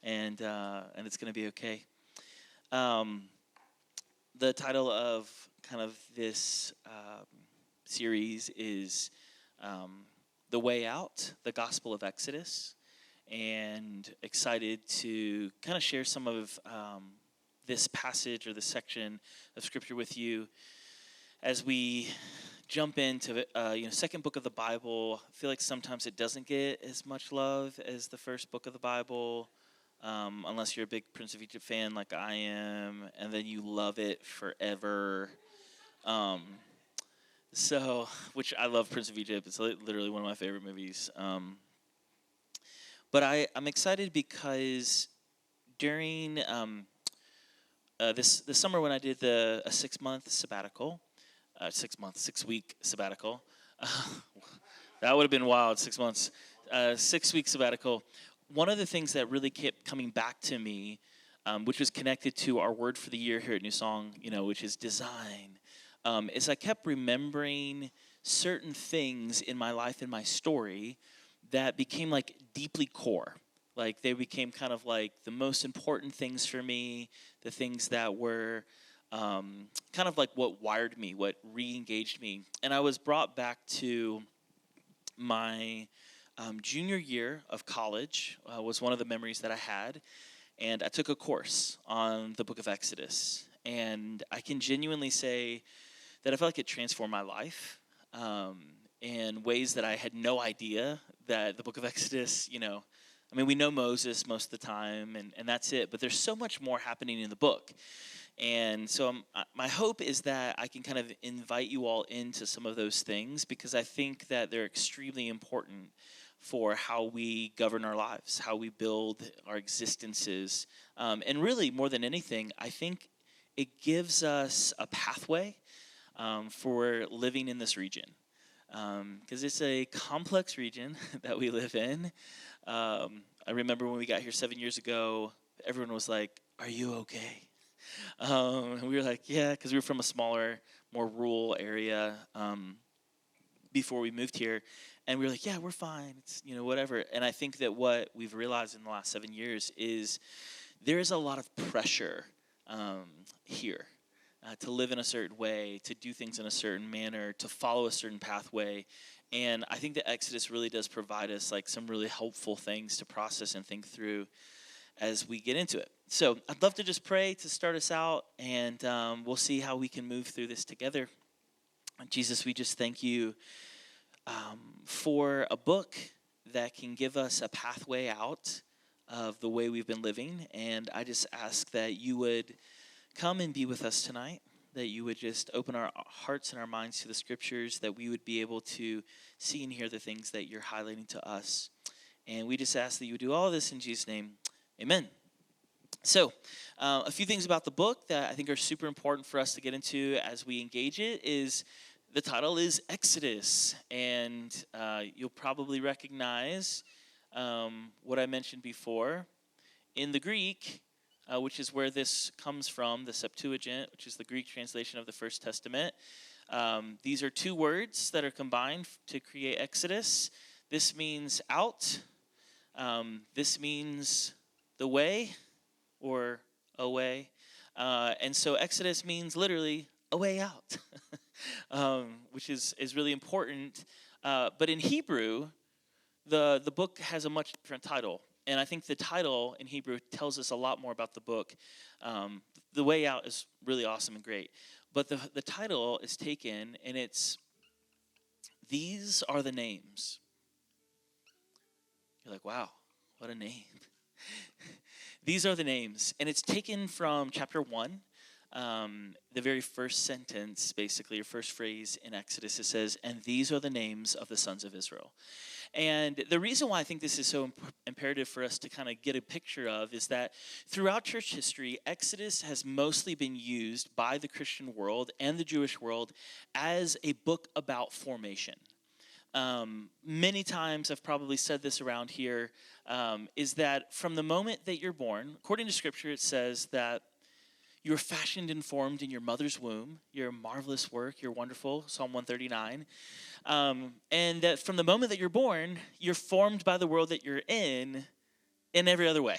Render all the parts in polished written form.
and it's going to be okay. Um, the title of kind of this series is um, "The Way Out: The Gospel of Exodus," and excited to kind of share some of this passage or this section of Scripture with you as we jump into second book of the Bible. I feel like sometimes it doesn't get as much love as the first book of the Bible, unless you're a big Prince of Egypt fan like I am, and then you love it forever. Um, which I love Prince of Egypt. It's literally one of my favorite movies. But I'm excited because during this summer when I did a 6-month sabbatical, 6-week sabbatical. That would have been wild, 6 months. 6-week sabbatical. One of the things that really kept coming back to me, which was connected to our word for the year here at NewSong, which is design, is I kept remembering certain things in my life and my story that became like deeply core. Like they became kind of like the most important things for me, the things that were kind of like what wired me, what re-engaged me. And I was brought back to my junior year of college was one of the memories that I had. And I took a course on the book of Exodus. And I can genuinely say that I felt like it transformed my life in ways that I had no idea that the book of Exodus, we know Moses most of the time, and that's it. But there's so much more happening in the book. And so my hope is that I can kind of invite you all into some of those things, because I think that they're extremely important for how we govern our lives, how we build our existences. And really, more than anything, I think it gives us a pathway for living in this region. Because it's a complex region that we live in. I remember when we got here 7 years ago, everyone was like, "Are you okay?" And we were like, "Yeah," because we were from a smaller, more rural area before we moved here. And we were like, "Yeah, we're fine. It's, whatever." And I think that what we've realized in the last 7 years is there is a lot of pressure here to live in a certain way, to do things in a certain manner, to follow a certain pathway. And I think that Exodus really does provide us like some really helpful things to process and think through as we get into it. So I'd love to just pray to start us out, and we'll see how we can move through this together. Jesus, we just thank you for a book that can give us a pathway out of the way we've been living. And I just ask that you would come and be with us tonight, that you would just open our hearts and our minds to the scriptures, that we would be able to see and hear the things that you're highlighting to us. And we just ask that you would do all of this in Jesus' name. Amen. So, a few things about the book that I think are super important for us to get into as we engage it is the title is Exodus. And you'll probably recognize what I mentioned before. In the Greek, which is where this comes from, the Septuagint, which is the Greek translation of the First Testament. These are two words that are combined to create Exodus. This means out. This means the way or away. And so Exodus means literally a way out, which is really important. But in Hebrew, the book has a much different title. And I think the title in Hebrew tells us a lot more about the book. The Way Out is really awesome and great. But the title is taken, and it's, "These are the names." You're like, wow, what a name. These are the names. And it's taken from chapter 1. The very first sentence, basically, or first phrase in Exodus, it says, "And these are the names of the sons of Israel." And the reason why I think this is so imperative for us to kind of get a picture of is that throughout church history, Exodus has mostly been used by the Christian world and the Jewish world as a book about formation. Many times, I've probably said this around here, is that from the moment that you're born, according to Scripture, it says that you're fashioned and formed in your mother's womb. You're a marvelous work. You're wonderful, Psalm 139. And that from the moment that you're born, you're formed by the world that you're in in every other way,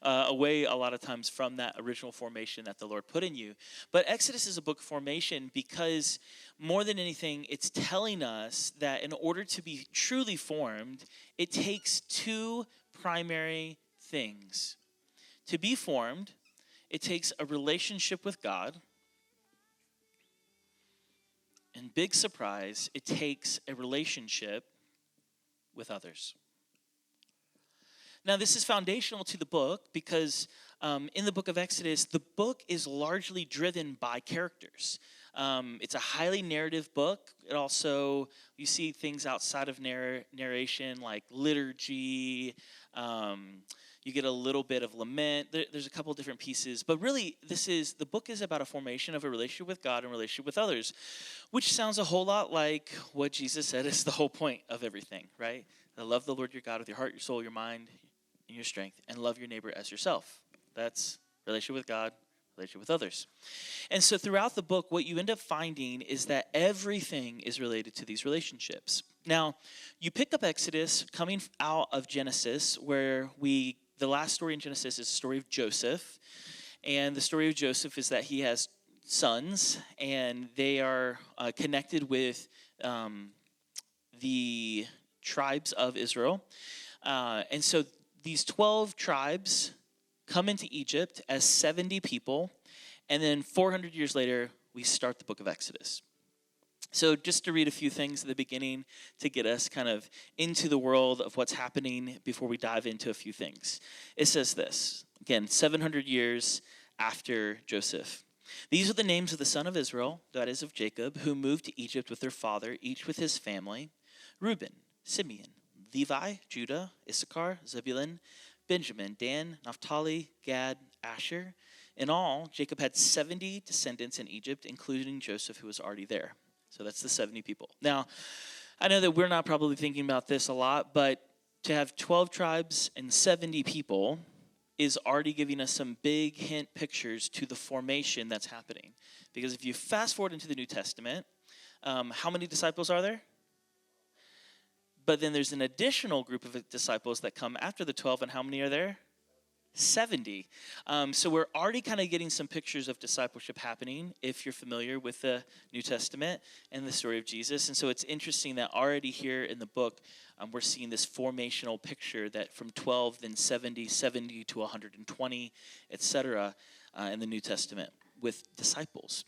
away a lot of times from that original formation that the Lord put in you. But Exodus is a book of formation because more than anything, it's telling us that in order to be truly formed, it takes two primary things. To be formed, it takes a relationship with God, and big surprise, it takes a relationship with others. Now, this is foundational to the book because in the book of Exodus, the book is largely driven by characters. It's a highly narrative book. It also, you see things outside of narration like liturgy. You get a little bit of lament. There's a couple different pieces. But really, the book is about a formation of a relationship with God and relationship with others, which sounds a whole lot like what Jesus said is the whole point of everything, right? Love the Lord your God with your heart, your soul, your mind, and your strength, and love your neighbor as yourself. That's relationship with God, relationship with others. And so throughout the book, what you end up finding is that everything is related to these relationships. Now, you pick up Exodus coming out of Genesis, where the last story in Genesis is the story of Joseph. And the story of Joseph is that he has sons, and they are connected with the tribes of Israel. And so these 12 tribes come into Egypt as 70 people, and then 400 years later, we start the book of Exodus. So just to read a few things at the beginning to get us kind of into the world of what's happening before we dive into a few things. It says this, again, 700 years after Joseph. These are the names of the son of Israel, that is of Jacob, who moved to Egypt with their father, each with his family: Reuben, Simeon, Levi, Judah, Issachar, Zebulun, Benjamin, Dan, Naphtali, Gad, Asher. In all, Jacob had 70 descendants in Egypt, including Joseph, who was already there. So that's the 70 people. Now, I know that we're not probably thinking about this a lot, but to have 12 tribes and 70 people is already giving us some big hint pictures to the formation that's happening. Because if you fast forward into the New Testament, how many disciples are there? But then there's an additional group of disciples that come after the 12, and how many are there? 70. So we're already kind of getting some pictures of discipleship happening if you're familiar with the New Testament and the story of Jesus. And so it's interesting that already here in the book, we're seeing this formational picture that from 12, then 70, 70 to 120, etc. In the New Testament with disciples.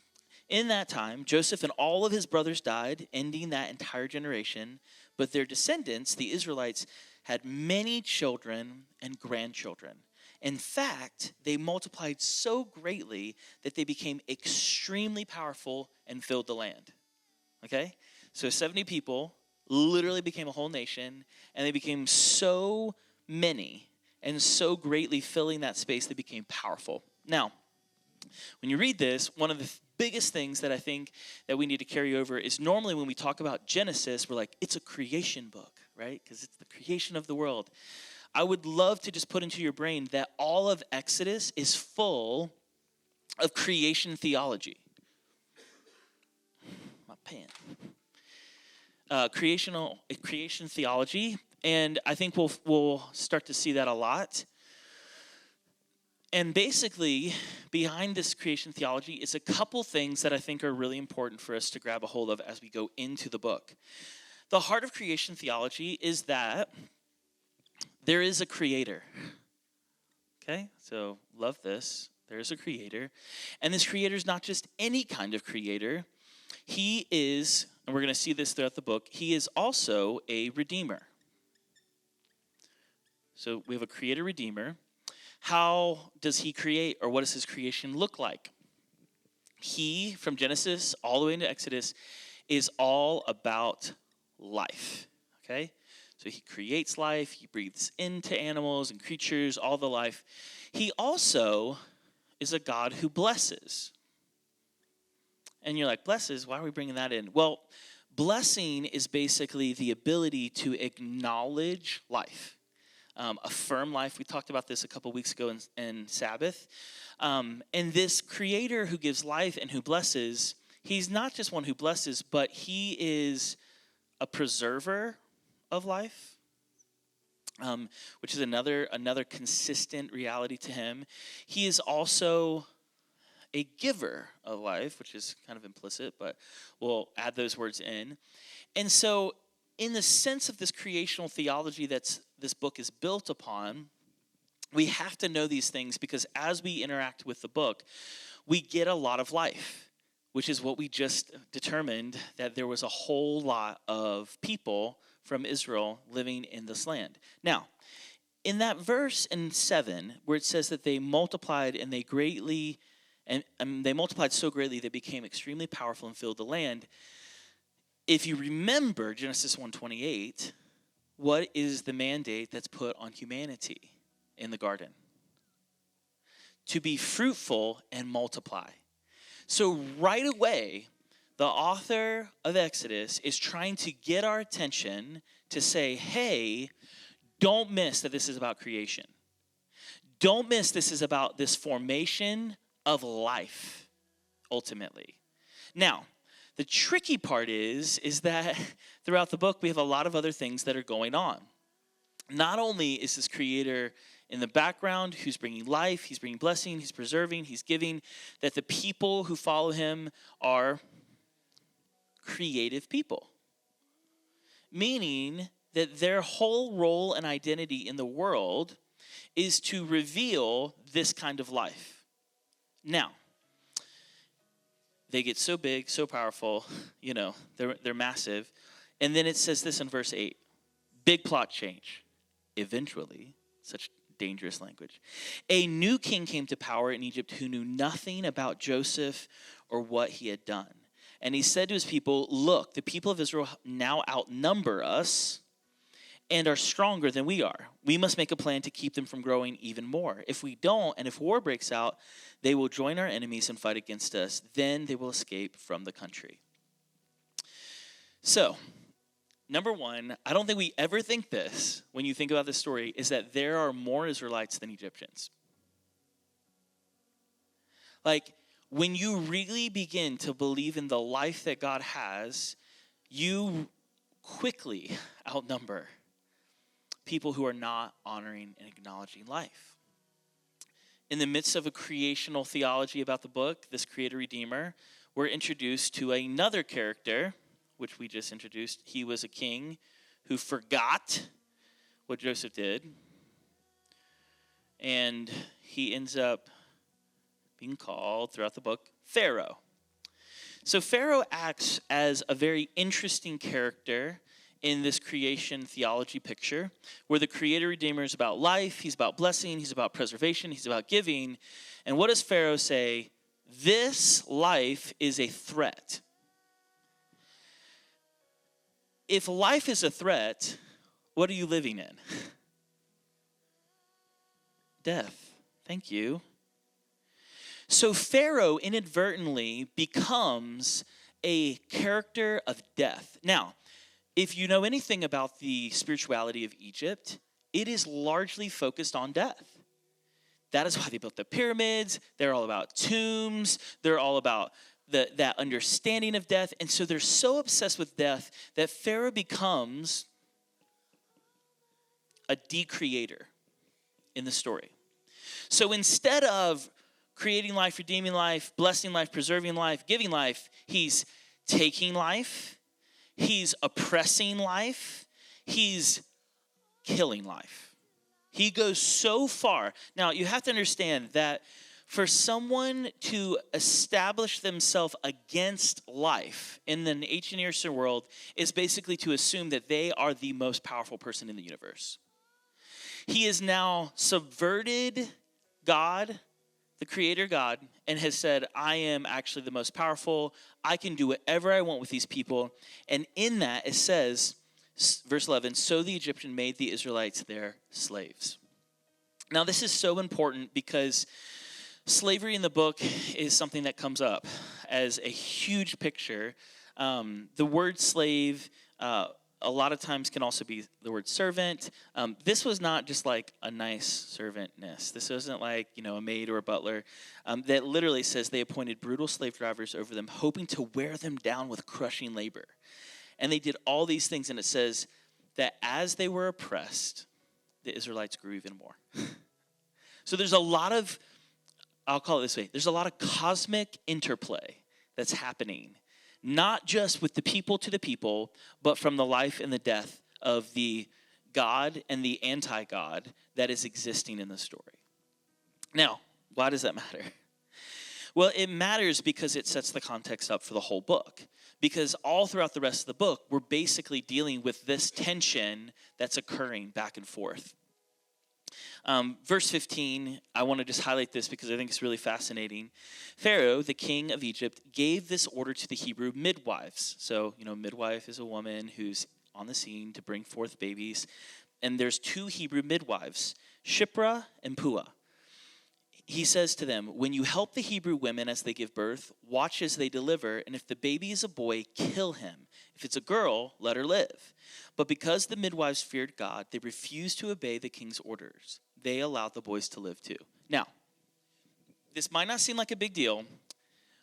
In that time, Joseph and all of his brothers died, ending that entire generation. But their descendants, the Israelites, had many children and grandchildren. In fact, they multiplied so greatly that they became extremely powerful and filled the land. Okay? So 70 people literally became a whole nation, and they became so many and so greatly filling that space, they became powerful. Now, when you read this, one of the biggest things that I think that we need to carry over is normally when we talk about Genesis, we're like, it's a creation book, right? Because it's the creation of the world. I would love to just put into your brain that all of Exodus is full of creation theology. My pen. Creation theology, and I think we'll start to see that a lot. And basically, behind this creation theology is a couple things that I think are really important for us to grab a hold of as we go into the book. The heart of creation theology is that there is a creator. Okay, so love this. There is a creator. And this creator is not just any kind of creator. He is, and we're going to see this throughout the book, he is also a redeemer. So we have a creator-redeemer. How does he create, or what does his creation look like? He, from Genesis all the way into Exodus, is all about life, okay? So he creates life, he breathes into animals and creatures, all the life. He also is a God who blesses. And you're like, blesses? Why are we bringing that in? Well, blessing is basically the ability to acknowledge life. Affirm life. We talked about this a couple weeks ago in Sabbath. And this creator who gives life and who blesses, he's not just one who blesses, but he is a preserver of life. which is another consistent reality to him. He is also a giver of life, which is kind of implicit, but we'll add those words in. And so, in the sense of this creational theology that's this book is built upon, we have to know these things because as we interact with the book, we get a lot of life, which is what we just determined, that there was a whole lot of people from Israel living in this land. Now, in that verse in 7, where it says that they multiplied and they greatly, and they multiplied so greatly they became extremely powerful and filled the land. If you remember Genesis 1:28, what is the mandate that's put on humanity in the garden? To be fruitful and multiply. So right away, the author of Exodus is trying to get our attention to say, hey, don't miss that this is about creation. Don't miss this is about this formation of life, ultimately. Now, the tricky part is that throughout the book, we have a lot of other things that are going on. Not only is this creator in the background who's bringing life, he's bringing blessing, he's preserving, he's giving, that the people who follow him are creative people. Meaning that their whole role and identity in the world is to reveal this kind of life. Now, they get so big, so powerful, they're massive. And then it says this in verse 8, big plot change. Eventually, such dangerous language, a new king came to power in Egypt who knew nothing about Joseph or what he had done. And he said to his people, look, the people of Israel now outnumber us and are stronger than we are. We must make a plan to keep them from growing even more. If we don't, and if war breaks out, they will join our enemies and fight against us. Then they will escape from the country. So, number one, I don't think we ever think this when you think about this story, is that there are more Israelites than Egyptians. Like, when you really begin to believe in the life that God has, you quickly outnumber people who are not honoring and acknowledging life. In the midst of a creational theology about the book, this creator-redeemer, we're introduced to another character, which we just introduced. He was a king who forgot what Joseph did, and he ends up being called throughout the book Pharaoh. So Pharaoh acts as a very interesting character in this creation theology picture, where the creator-redeemer is about life, he's about blessing, he's about preservation, he's about giving. And what does Pharaoh say? This life is a threat. If life is a threat, what are you living in? Death. Thank you. So Pharaoh inadvertently becomes a character of death. Now, if you know anything about the spirituality of Egypt, it is largely focused on death. That is why they built the pyramids. They're all about tombs. They're all about that understanding of death. And so they're so obsessed with death that Pharaoh becomes a decreator in the story. So instead of creating life, redeeming life, blessing life, preserving life, giving life, he's taking life, he's oppressing life, he's killing life. He goes so far. Now, you have to understand that for someone to establish themselves against life in the ancient Near Eastern world is basically to assume that they are the most powerful person in the universe. He has now subverted God, the creator God, and has said, I am actually the most powerful. I can do whatever I want with these people. And in that, it says, verse 11, so the Egyptian made the Israelites their slaves. Now, this is so important because slavery in the book is something that comes up as a huge picture. The word slave, a lot of times can also be the word servant. This was not just like a nice servantness. This wasn't like, a maid or a butler. That literally says they appointed brutal slave drivers over them, hoping to wear them down with crushing labor. And they did all these things, and it says that as they were oppressed, the Israelites grew even more. So there's a lot of, I'll call it this way, there's a lot of cosmic interplay that's happening, not just with the people to the people, but from the life and the death of the God and the anti-God that is existing in the story. Now, why does that matter? Well, it matters because it sets the context up for the whole book. Because all throughout the rest of the book, we're basically dealing with this tension that's occurring back and forth. Verse 15, I want to just highlight this because I think it's really fascinating. Pharaoh, the king of Egypt, gave this order to the Hebrew midwives. So, midwife is a woman who's on the scene to bring forth babies. And there's 2 Hebrew midwives, Shiphrah and Puah. He says to them, when you help the Hebrew women as they give birth, watch as they deliver, and if the baby is a boy, kill him. If it's a girl, let her live. But because the midwives feared God, they refused to obey the king's orders. They allowed the boys to live too. Now, this might not seem like a big deal,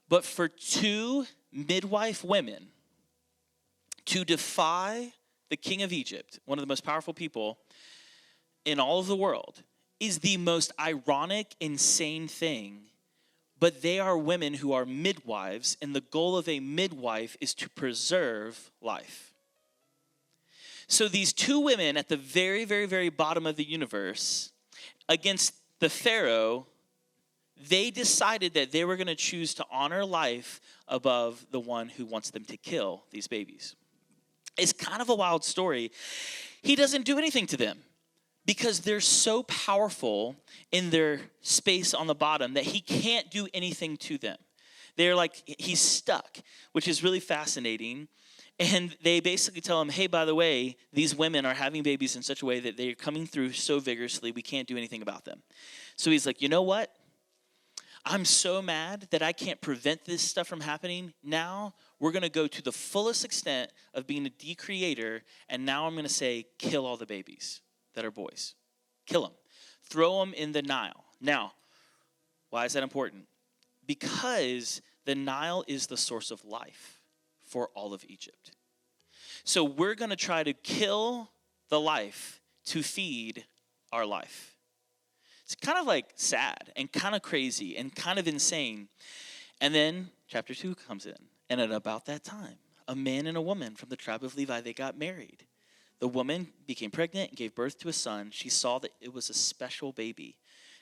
but for 2 midwife women to defy the king of Egypt, one of the most powerful people in all of the world, is the most ironic, insane thing. But they are women who are midwives, and the goal of a midwife is to preserve life. So these 2 women at the very, very, very bottom of the universe, against the Pharaoh, they decided that they were going to choose to honor life above the one who wants them to kill these babies. It's kind of a wild story. He doesn't do anything to them, because they're so powerful in their space on the bottom that he can't do anything to them. They're like, he's stuck, which is really fascinating. And they basically tell him, hey, by the way, these women are having babies in such a way that they're coming through so vigorously, we can't do anything about them. So he's like, you know what? I'm so mad that I can't prevent this stuff from happening. Now we're going to go to the fullest extent of being a decreator, and now I'm going to say, kill all the babies that are boys. Kill them. Throw them in the Nile. Now, why is that important? Because the Nile is the source of life for all of Egypt. So we're going to try to kill the life to feed our life. It's kind of like sad and kind of crazy and kind of insane. And then chapter 2 comes in. And at about that time, a man and a woman from the tribe of Levi, they got married. The woman became pregnant and gave birth to a son. She saw that it was a special baby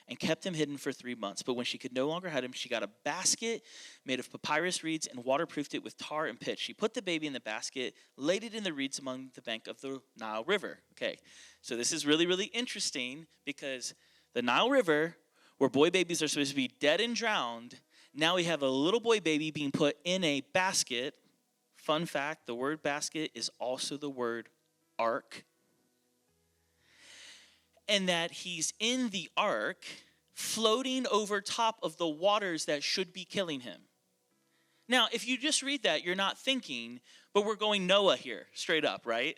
and kept him hidden for 3 months. But when she could no longer hide him, she got a basket made of papyrus reeds and waterproofed it with tar and pitch. She put the baby in the basket, laid it in the reeds among the bank of the Nile River. Okay, so this is really, really interesting because the Nile River, where boy babies are supposed to be dead and drowned, now we have a little boy baby being put in a basket. Fun fact, the word basket is also the word ark, and that he's in the ark floating over top of the waters that should be killing him. Now, if you just read that, you're not thinking, but we're going Noah here, straight up, right?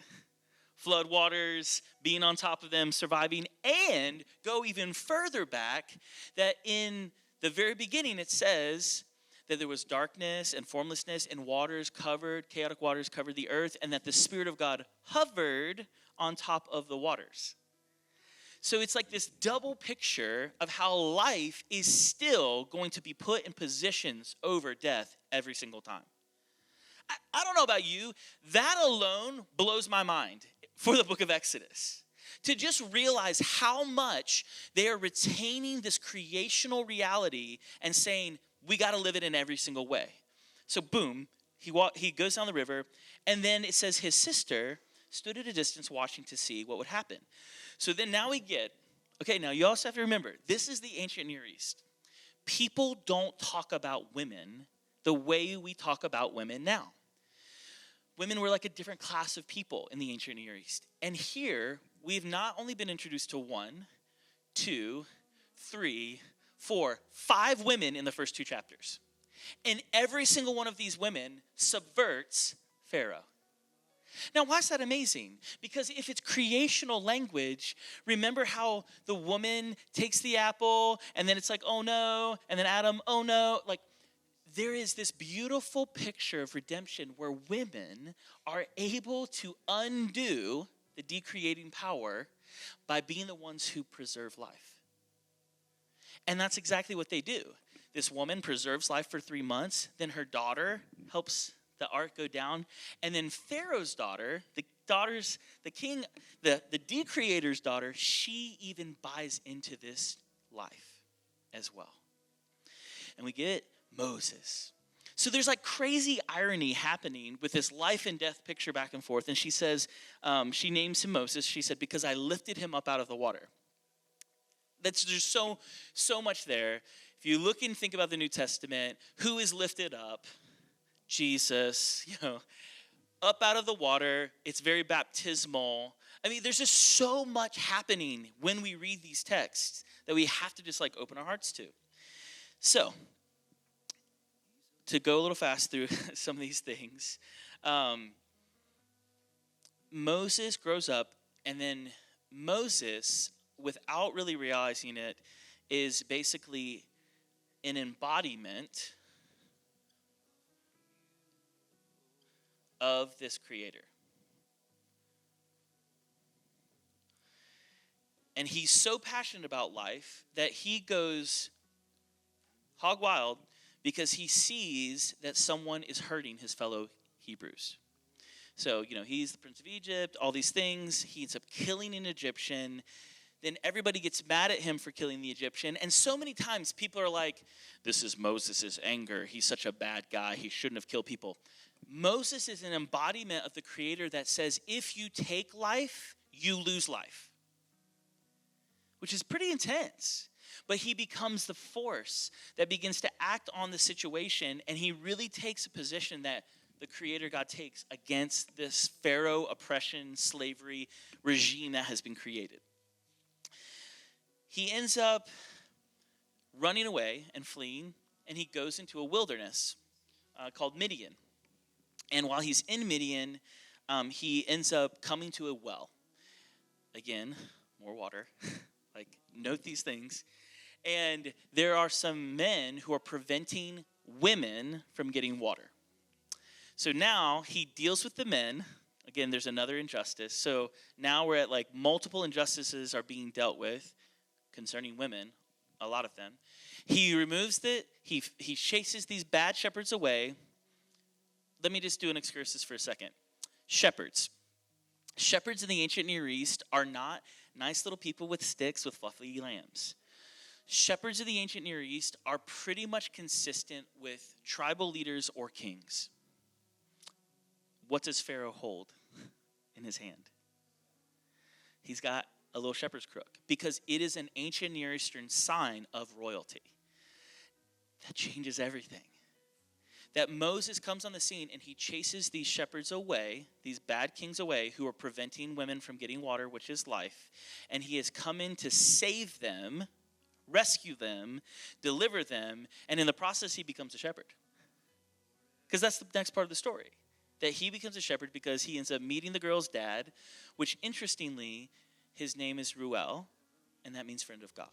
Flood waters, being on top of them, surviving, and go even further back, that in the very beginning it says that there was darkness and formlessness, and chaotic waters covered the earth, and that the Spirit of God hovered on top of the waters. So it's like this double picture of how life is still going to be put in positions over death every single time. I don't know about you, that alone blows my mind for the book of Exodus. To just realize how much they are retaining this creational reality and saying, we got to live it in every single way. So boom, he goes down the river, and then it says his sister stood at a distance watching to see what would happen. So then now now you also have to remember, this is the ancient Near East. People don't talk about women the way we talk about women now. Women were like a different class of people in the ancient Near East. And here, we've not only been introduced to 1, 2, 3, 4, 5 women in the first 2 chapters. And every single one of these women subverts Pharaoh. Now, why is that amazing? Because if it's creational language, remember how the woman takes the apple, and then it's like, oh no, and then Adam, oh no. Like, there is this beautiful picture of redemption where women are able to undo the decreating power by being the ones who preserve life. And that's exactly what they do. This woman preserves life for 3 months. Then her daughter helps the ark go down. And then Pharaoh's daughter, the decreator's daughter, she even buys into this life as well. And we get Moses. So there's like crazy irony happening with this life and death picture back and forth. And she says, she names him Moses. She said, because I lifted him up out of the water. There's so much there. If you look and think about the New Testament, who is lifted up? Jesus, up out of the water. It's very baptismal. I mean, there's just so much happening when we read these texts that we have to just like open our hearts to. So, to go a little fast through some of these things, Moses grows up, and then Moses, without really realizing it, is basically an embodiment of this creator. And he's so passionate about life that he goes hog wild because he sees that someone is hurting his fellow Hebrews. So, he's the prince of Egypt, all these things. He ends up killing an Egyptian. Then everybody gets mad at him for killing the Egyptian. And so many times people are like, this is Moses' anger. He's such a bad guy. He shouldn't have killed people. Moses is an embodiment of the creator that says, if you take life, you lose life. Which is pretty intense. But he becomes the force that begins to act on the situation, and he really takes a position that the Creator God takes against this Pharaoh oppression, slavery regime that has been created. He ends up running away and fleeing, and he goes into a wilderness called Midian. And while he's in Midian, he ends up coming to a well. Again, more water. Note these things. And there are some men who are preventing women from getting water. So now he deals with the men. Again, there's another injustice. So now we're at multiple injustices are being dealt with concerning women, a lot of them. He removes he chases these bad shepherds away. Let me just do an excursus for a second. Shepherds. Shepherds in the ancient Near East are not nice little people with sticks with fluffy lambs. Shepherds of the ancient Near East are pretty much consistent with tribal leaders or kings. What does Pharaoh hold in his hand? He's got a little shepherd's crook because it is an ancient Near Eastern sign of royalty. That changes everything. That Moses comes on the scene and he chases these shepherds away, these bad kings away who are preventing women from getting water, which is life. And he has come in to save them, rescue them, deliver them, and in the process he becomes a shepherd. Because that's the next part of the story. That he becomes a shepherd because he ends up meeting the girl's dad, which interestingly, his name is Ruel, and that means friend of God.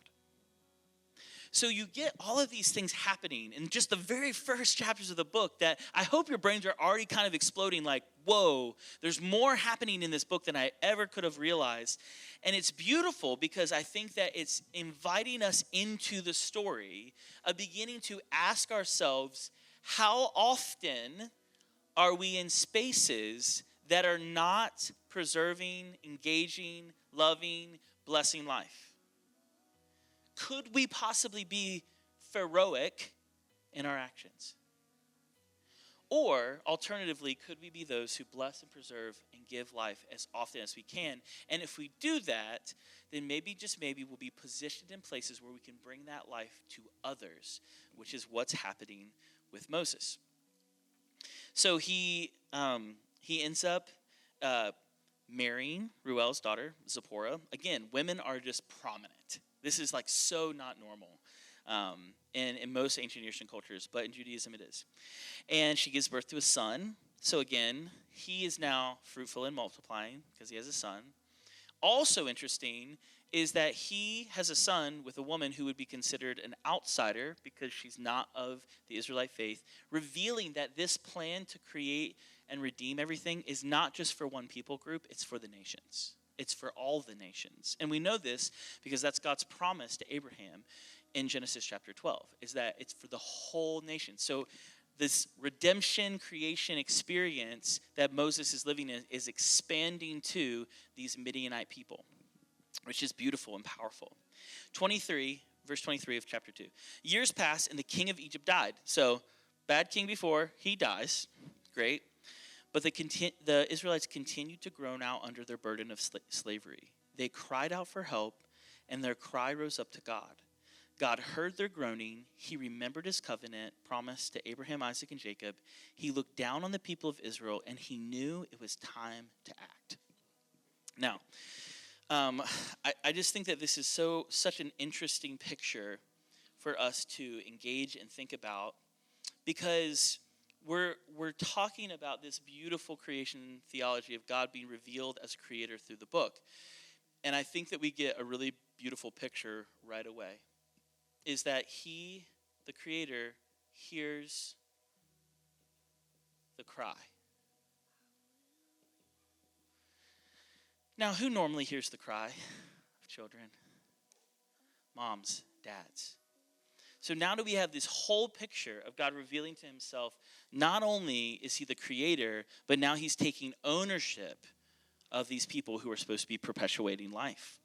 So you get all of these things happening in just the very first chapters of the book that I hope your brains are already kind of exploding whoa, there's more happening in this book than I ever could have realized. And it's beautiful because I think that it's inviting us into the story of beginning to ask ourselves, how often are we in spaces that are not preserving, engaging, loving, blessing life? Could we possibly be Pharaohic in our actions? Or, alternatively, could we be those who bless and preserve and give life as often as we can? And if we do that, then maybe, just maybe, we'll be positioned in places where we can bring that life to others, which is what's happening with Moses. So he ends up marrying Ruel's daughter, Zipporah. Again, women are just prominent. This is so not normal in most ancient Near Eastern cultures, but in Judaism it is. And she gives birth to a son. So again, he is now fruitful and multiplying because he has a son. Also interesting is that he has a son with a woman who would be considered an outsider because she's not of the Israelite faith, revealing that this plan to create and redeem everything is not just for one people group, it's for the nations. It's for all the nations. And we know this because that's God's promise to Abraham in Genesis chapter 12, is that it's for the whole nation. So this redemption creation experience that Moses is living in is expanding to these Midianite people, which is beautiful and powerful. 23, verse 23 of chapter 2. Years passed and the king of Egypt died. So bad king before, he dies. Great. But the Israelites continued to groan out under their burden of slavery. They cried out for help, and their cry rose up to God. God heard their groaning. He remembered his covenant promise to Abraham, Isaac, and Jacob. He looked down on the people of Israel, and he knew it was time to act. Now, I just think that this is such an interesting picture for us to engage and think about, because we're talking about this beautiful creation theology of God being revealed as a creator through the book. And I think that we get a really beautiful picture right away, is that he, the creator, hears the cry. Now, who normally hears the cry of children? Moms, dads. So now that we have this whole picture of God revealing to himself, not only is he the creator, but now he's taking ownership of these people who are supposed to be perpetuating life.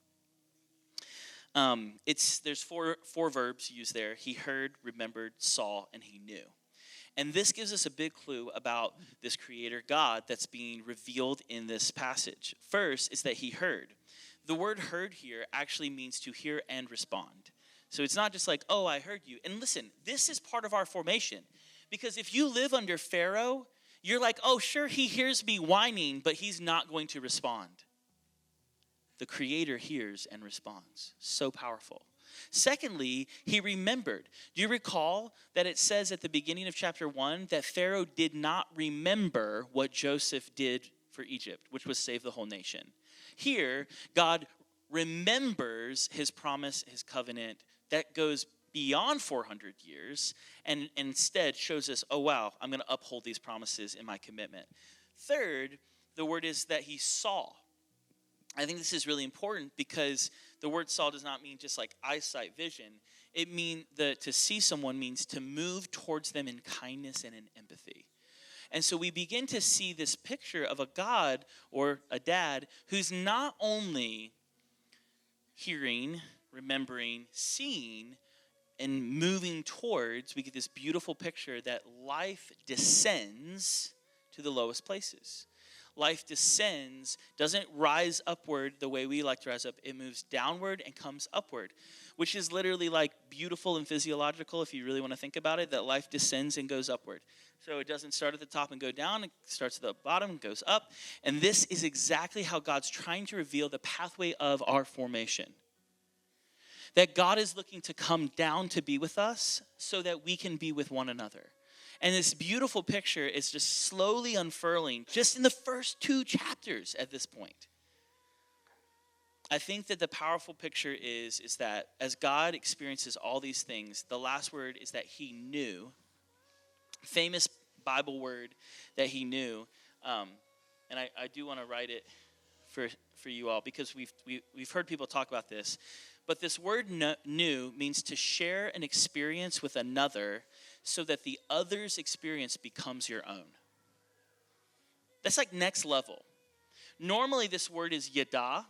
There's four verbs used there. He heard, remembered, saw, and he knew. And this gives us a big clue about this creator God that's being revealed in this passage. First is that he heard. The word heard here actually means to hear and respond. So it's not just like, oh, I heard you. And listen, this is part of our formation. Because if you live under Pharaoh, you're like, oh, sure, he hears me whining, but he's not going to respond. The creator hears and responds. So powerful. Secondly, he remembered. Do you recall that it says at the beginning of chapter 1 that Pharaoh did not remember what Joseph did for Egypt, which was save the whole nation? Here, God remembers his promise, his covenant that goes beyond 400 years, and instead shows us, oh, wow, I'm going to uphold these promises in my commitment. Third, the word is that he saw. I think this is really important because the word saw does not mean just like eyesight, vision. It means to see someone means to move towards them in kindness and in empathy. And so we begin to see this picture of a God or a dad who's not only hearing, remembering, seeing, and moving towards, we get this beautiful picture that life descends to the lowest places. Life descends, doesn't rise upward the way we like to rise up. It moves downward and comes upward, which is literally like beautiful and physiological if you really want to think about it, that life descends and goes upward. So it doesn't start at the top and go down. It starts at the bottom and goes up. And this is exactly how God's trying to reveal the pathway of our formation. That God is looking to come down to be with us so that we can be with one another. And this beautiful picture is just slowly unfurling just in the first 2 chapters at this point. I think that the powerful picture is that as God experiences all these things, the last word is that he knew. Famous Bible word that he knew. And I do want to write it for you all because we've heard people talk about this. But this word knew means to share an experience with another so that the other's experience becomes your own. That's like next level. Normally this word is yada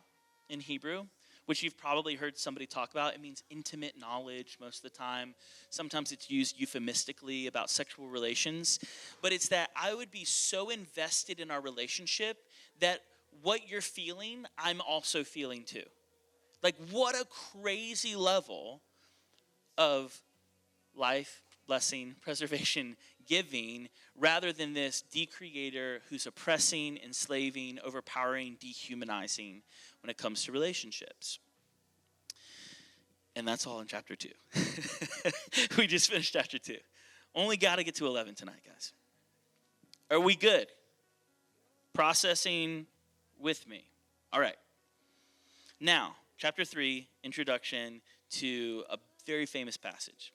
in Hebrew, which you've probably heard somebody talk about. It means intimate knowledge most of the time. Sometimes it's used euphemistically about sexual relations. But it's that I would be so invested in our relationship that what you're feeling, I'm also feeling too. Like what a crazy level of life, blessing, preservation, giving, rather than this decreator who's oppressing, enslaving, overpowering, dehumanizing when it comes to relationships. And that's all in chapter 2. We just finished chapter 2. Only got to get to 11 tonight, guys. Are we good? Processing with me. All right. Now, chapter 3, introduction to a very famous passage.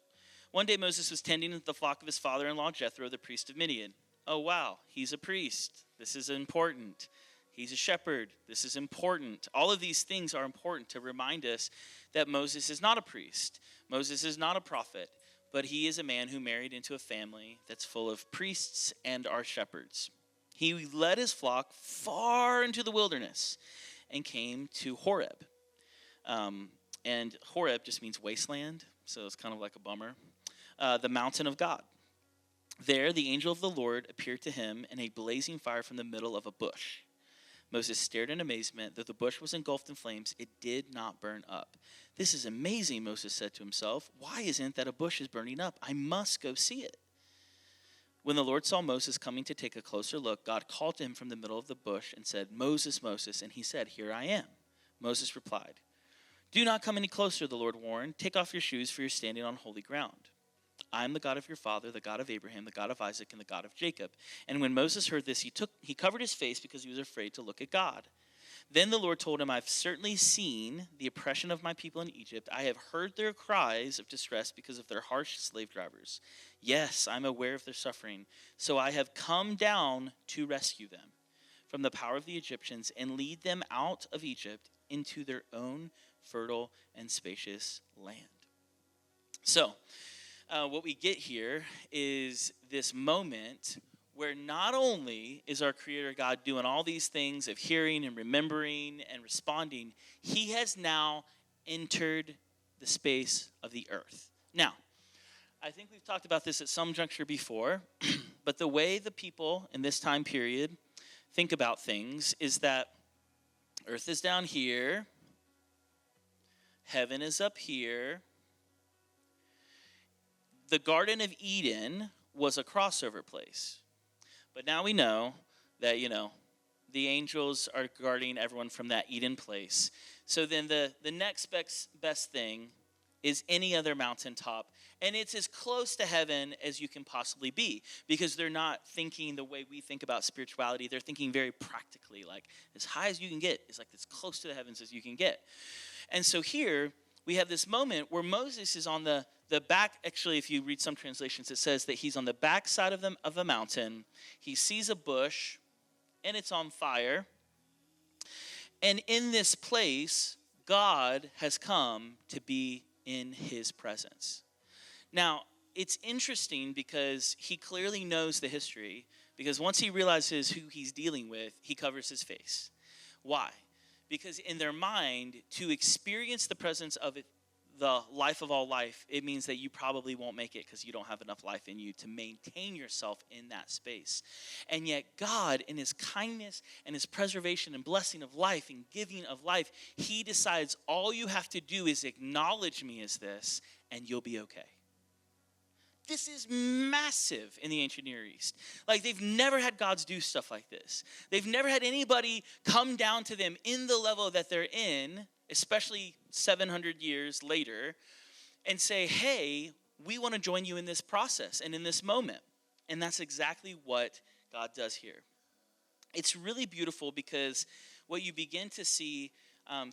One day Moses was tending the flock of his father-in-law Jethro, the priest of Midian. Oh, wow, he's a priest. This is important. He's a shepherd. This is important. All of these things are important to remind us that Moses is not a priest. Moses is not a prophet, but he is a man who married into a family that's full of priests and are shepherds. He led his flock far into the wilderness and came to Horeb. And Horeb just means wasteland, so it's kind of like a bummer. The mountain of God. There, the angel of the Lord appeared to him in a blazing fire from the middle of a bush. Moses stared in amazement. Though the bush was engulfed in flames, it did not burn up. This is amazing, Moses said to himself. Why isn't that a bush is burning up? I must go see it. When the Lord saw Moses coming to take a closer look, God called to him from the middle of the bush and said, Moses, Moses. And he said, Here I am. Moses replied, Do not come any closer, the Lord warned. Take off your shoes, for you're standing on holy ground. I am the God of your father, the God of Abraham, the God of Isaac, and the God of Jacob. And when Moses heard this, he covered his face because he was afraid to look at God. Then the Lord told him, I've certainly seen the oppression of my people in Egypt. I have heard their cries of distress because of their harsh slave drivers. Yes, I'm aware of their suffering. So I have come down to rescue them from the power of the Egyptians and lead them out of Egypt into their own fertile and spacious land. So, what we get here is this moment where not only is our Creator God doing all these things of hearing and remembering and responding, he has now entered the space of the earth. Now, I think we've talked about this at some juncture before, but the way the people in this time period think about things is that earth is down here, heaven is up here. The Garden of Eden was a crossover place. But now we know that, the angels are guarding everyone from that Eden place. So then the next best thing is any other mountaintop. And it's as close to heaven as you can possibly be. Because they're not thinking the way we think about spirituality. They're thinking very practically. Like, as high as you can get is like as close to the heavens as you can get. And so here we have this moment where Moses is on the back. Actually, if you read some translations, it says that he's on the back side of a mountain. He sees a bush, and it's on fire. And in this place, God has come to be in his presence. Now, it's interesting because he clearly knows the history, because once he realizes who he's dealing with, he covers his face. Why? Because in their mind, to experience the presence of it, the life of all life, it means that you probably won't make it because you don't have enough life in you to maintain yourself in that space. And yet God, in his kindness and his preservation and blessing of life and giving of life, he decides all you have to do is acknowledge me as this, and you'll be okay. This is massive in the ancient Near East. Like, they've never had gods do stuff like this. They've never had anybody come down to them in the level that they're in, especially 700 years later, and say, hey, we want to join you in this process and in this moment. And that's exactly what God does here. It's really beautiful because what you begin to see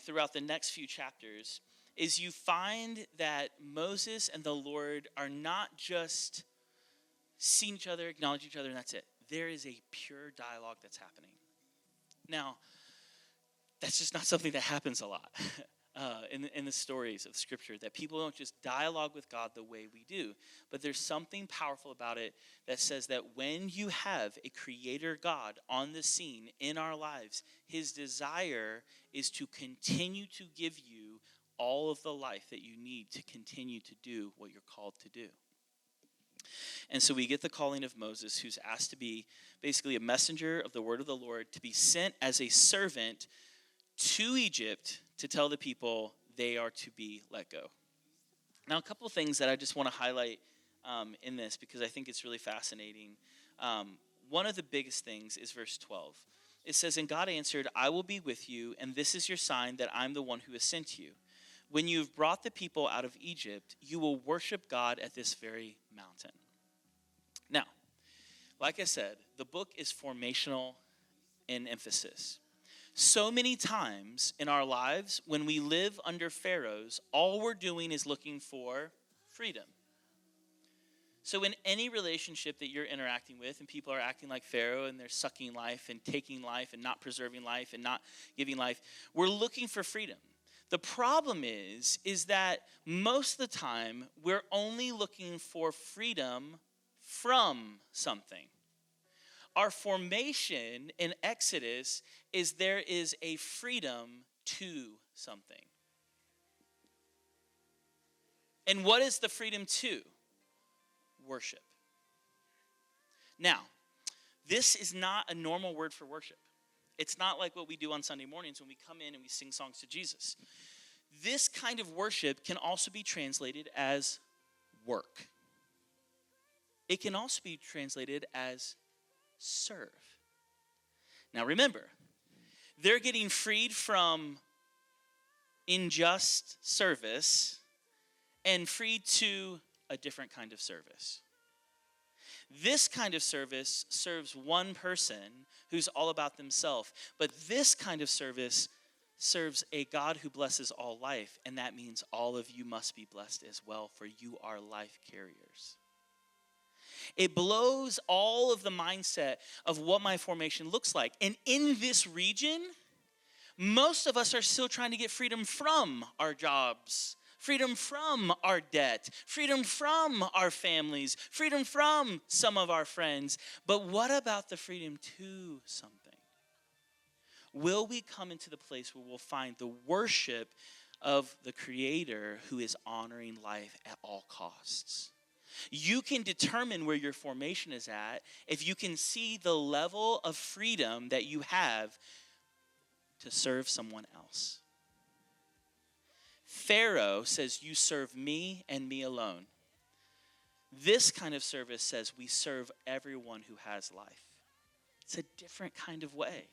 throughout the next few chapters is you find that Moses and the Lord are not just seeing each other, acknowledge each other, and that's it. There is a pure dialogue that's happening. Now, that's just not something that happens a lot in the stories of Scripture, that people don't just dialogue with God the way we do. But there's something powerful about it that says that when you have a creator God on the scene in our lives, his desire is to continue to give you all of the life that you need to continue to do what you're called to do. And so we get the calling of Moses, who's asked to be basically a messenger of the word of the Lord, to be sent as a servant to Egypt to tell the people they are to be let go. Now, a couple of things that I just want to highlight in this, because I think it's really fascinating. One of the biggest things is verse 12. It says, And God answered, I will be with you, and this is your sign that I'm the one who has sent you. When you've brought the people out of Egypt, you will worship God at this very mountain. Now, like I said, the book is formational in emphasis. So many times in our lives, when we live under pharaohs, all we're doing is looking for freedom. So in any relationship that you're interacting with and people are acting like Pharaoh and they're sucking life and taking life and not preserving life and not giving life, we're looking for freedom. The problem is that most of the time we're only looking for freedom from something. Our formation in Exodus is there is a freedom to something. And what is the freedom to? Worship. Now, this is not a normal word for worship. It's not like what we do on Sunday mornings when we come in and we sing songs to Jesus. This kind of worship can also be translated as work. It can also be translated as serve. Now remember, they're getting freed from unjust service and freed to a different kind of service. This kind of service serves one person who's all about themselves, but this kind of service serves a God who blesses all life, and that means all of you must be blessed as well, for you are life carriers. It blows all of the mindset of what my formation looks like. And in this region, most of us are still trying to get freedom from our jobs, freedom from our debt, freedom from our families, freedom from some of our friends. But what about the freedom to something? Will we come into the place where we'll find the worship of the Creator who is honoring life at all costs? You can determine where your formation is at if you can see the level of freedom that you have to serve someone else. Pharaoh says, you serve me and me alone. This kind of service says we serve everyone who has life. It's a different kind of way.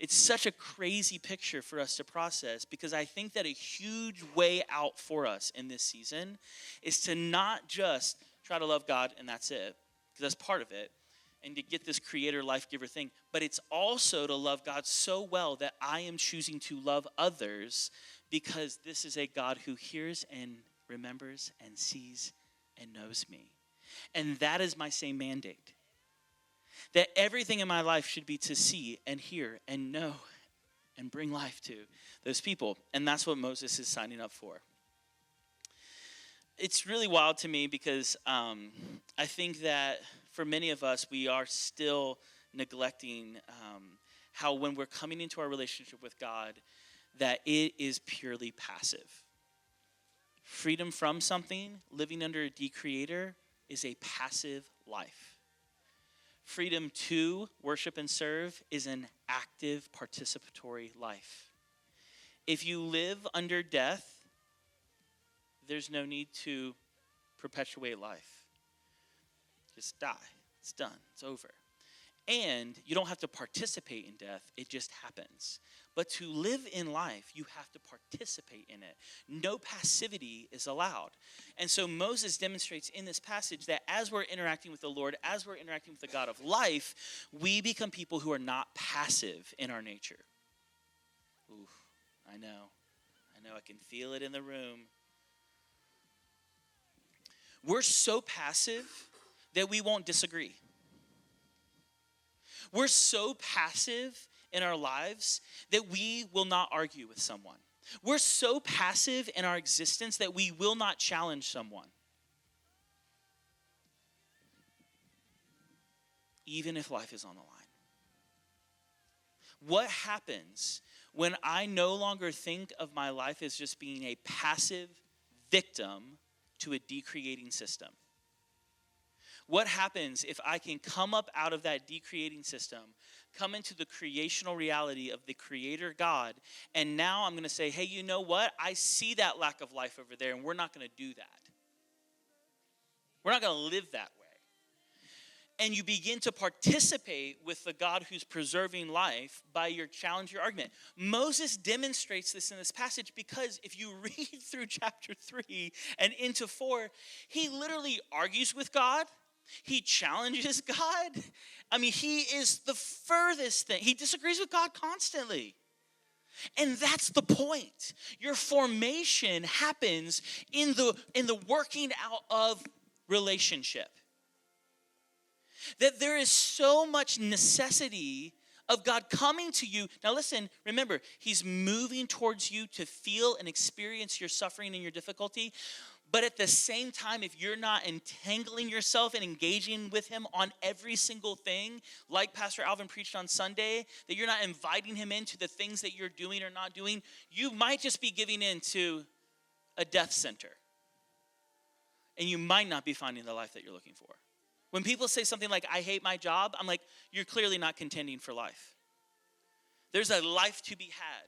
It's such a crazy picture for us to process, because I think that a huge way out for us in this season is to not just try to love God and that's it, because that's part of it, and to get this creator, life giver thing, but it's also to love God so well that I am choosing to love others, because this is a God who hears and remembers and sees and knows me. And that is my same mandate. That everything in my life should be to see and hear and know and bring life to those people. And that's what Moses is signing up for. It's really wild to me because I think that for many of us, we are still neglecting how when we're coming into our relationship with God, that it is purely passive. Freedom from something, living under a decreator, is a passive life. Freedom to worship and serve is an active, participatory life. If you live under death, there's no need to perpetuate life. Just die. It's done. It's over. And you don't have to participate in death. It just happens. But to live in life, you have to participate in it. No passivity is allowed. And so Moses demonstrates in this passage that as we're interacting with the Lord, as we're interacting with the God of life, we become people who are not passive in our nature. Ooh, I know. I can feel it in the room. We're so passive that we won't disagree. We're so passive in our lives that we will not argue with someone. We're so passive in our existence that we will not challenge someone. Even if life is on the line. What happens when I no longer think of my life as just being a passive victim to a decreating system? What happens if I can come up out of that decreating system, come into the creational reality of the creator God, and now I'm going to say, hey, you know what? I see that lack of life over there, and we're not going to do that. We're not going to live that way. And you begin to participate with the God who's preserving life by your challenge, your argument. Moses demonstrates this in this passage because if you read through chapter 3 and into 4, he literally argues with God. He challenges God. I mean, he is the furthest thing. He disagrees with God constantly. And that's the point. Your formation happens in the working out of relationship. That there is so much necessity of God coming to you. Now listen, remember, he's moving towards you to feel and experience your suffering and your difficulty. But at the same time, if you're not entangling yourself and engaging with him on every single thing, like Pastor Alvin preached on Sunday, that you're not inviting him into the things that you're doing or not doing, you might just be giving in to a death center. And you might not be finding the life that you're looking for. When people say something like, I hate my job, I'm like, you're clearly not contending for life. There's a life to be had.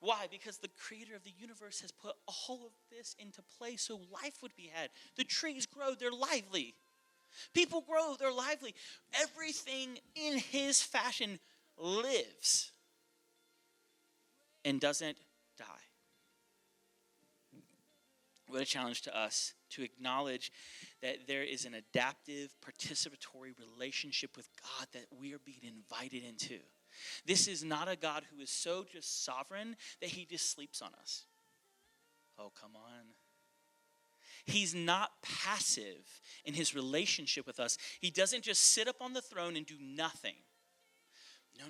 Why? Because the creator of the universe has put all of this into place so life would be had. The trees grow, they're lively. People grow, they're lively. Everything in his fashion lives and doesn't die. What a challenge to us to acknowledge that there is an adaptive, participatory relationship with God that we are being invited into. This is not a God who is so just sovereign that he just sleeps on us. Oh, come on. He's not passive in his relationship with us. He doesn't just sit up on the throne and do nothing. No.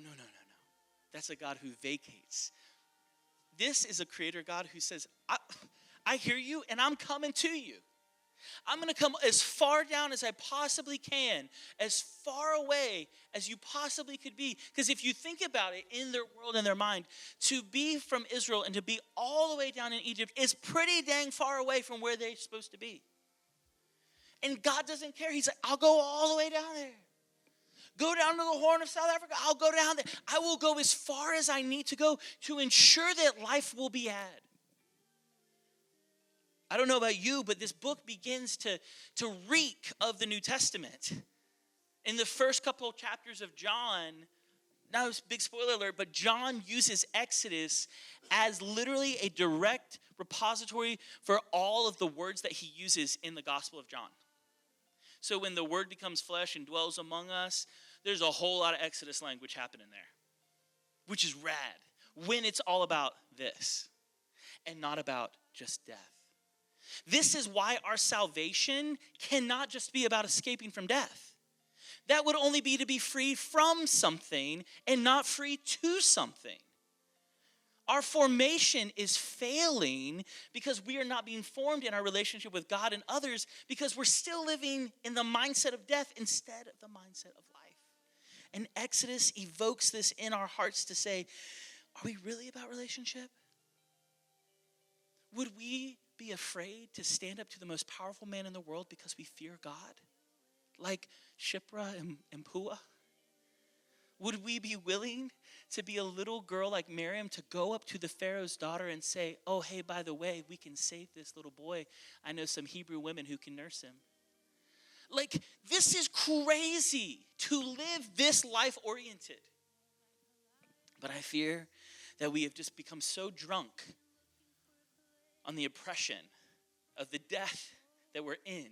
That's a God who vacates. This is a creator God who says, I hear you and I'm coming to you. I'm going to come as far down as I possibly can, as far away as you possibly could be. Because if you think about it in their world and their mind, to be from Israel and to be all the way down in Egypt is pretty dang far away from where they're supposed to be. And God doesn't care. He's like, I'll go all the way down there. Go down to the Horn of South Africa. I'll go down there. I will go as far as I need to go to ensure that life will be had. I don't know about you, but this book begins to reek of the New Testament. In the first couple of chapters of John, now it's big spoiler alert, but John uses Exodus as literally a direct repository for all of the words that he uses in the Gospel of John. So when the word becomes flesh and dwells among us, there's a whole lot of Exodus language happening there, which is rad, when it's all about this and not about just death. This is why our salvation cannot just be about escaping from death. That would only be to be free from something and not free to something. Our formation is failing because we are not being formed in our relationship with God and others because we're still living in the mindset of death instead of the mindset of life. And Exodus evokes this in our hearts to say, are we really about relationship? Would we be afraid to stand up to the most powerful man in the world because we fear God? Like Shiphrah and Puah? Would we be willing to be a little girl like Miriam to go up to the Pharaoh's daughter and say, oh, hey, by the way, we can save this little boy. I know some Hebrew women who can nurse him. Like, this is crazy to live this life oriented. But I fear that we have just become so drunk on the oppression of the death that we're in,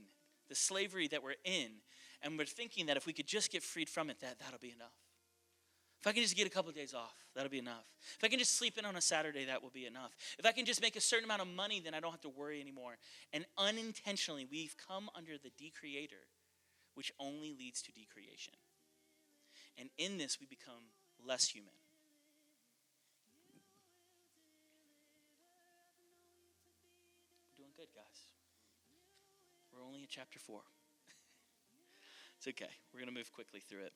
the slavery that we're in, and we're thinking that if we could just get freed from it, that'll be enough. If I can just get a couple of days off, that'll be enough. If I can just sleep in on a Saturday, that will be enough. If I can just make a certain amount of money, then I don't have to worry anymore. And unintentionally, we've come under the decreator, which only leads to decreation. And in this, we become less human. Doing good, guys. We're only in chapter 4. It's okay. We're going to move quickly through it.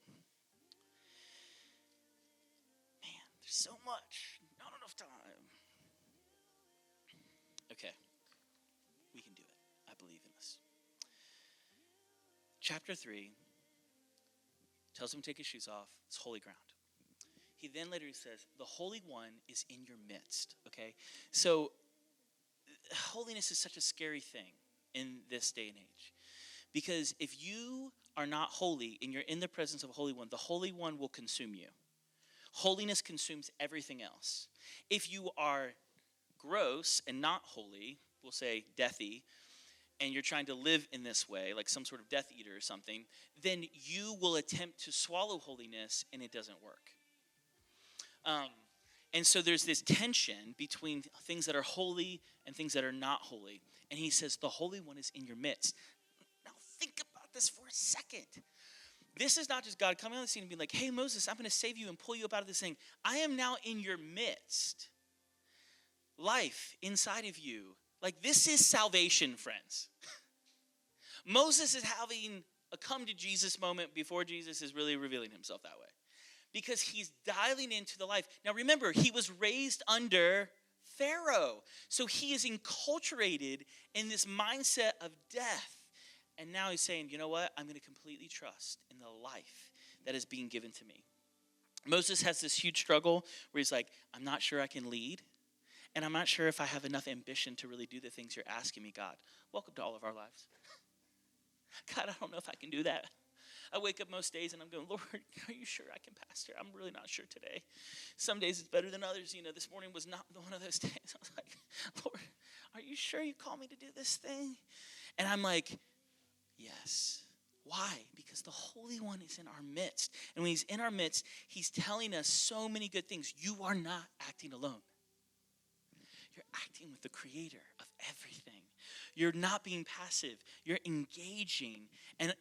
Man, there's so much. Not enough time. Okay. We can do it. I believe in this. Chapter 3 tells him to take his shoes off. It's holy ground. He then later says, the Holy One is in your midst. Okay? So, holiness is such a scary thing in this day and age. Because if you are not holy and you're in the presence of a Holy One, the Holy One will consume you. Holiness consumes everything else. If you are gross and not holy, we'll say deathy, and you're trying to live in this way, like some sort of Death Eater or something, then you will attempt to swallow holiness and it doesn't work. And so there's this tension between things that are holy and things that are not holy. And he says, the Holy One is in your midst. Now think about this for a second. This is not just God coming on the scene and being like, hey, Moses, I'm going to save you and pull you up out of this thing. I am now in your midst. Life inside of you. Like, this is salvation, friends. Moses is having a come to Jesus moment before Jesus is really revealing himself that way. Because he's dialing into the life. Now remember, he was raised under Pharaoh. So he is enculturated in this mindset of death. And now he's saying, you know what? I'm going to completely trust in the life that is being given to me. Moses has this huge struggle where he's like, I'm not sure I can lead. And I'm not sure if I have enough ambition to really do the things you're asking me, God. Welcome to all of our lives. God, I don't know if I can do that. I wake up most days and I'm going, Lord, are you sure I can pastor? I'm really not sure today. Some days it's better than others. This morning was not one of those days. I was like, Lord, are you sure you called me to do this thing? And I'm like, yes. Why? Because the Holy One is in our midst. And when he's in our midst, he's telling us so many good things. You are not acting alone. You're acting with the creator of everything. You're not being passive. You're engaging. And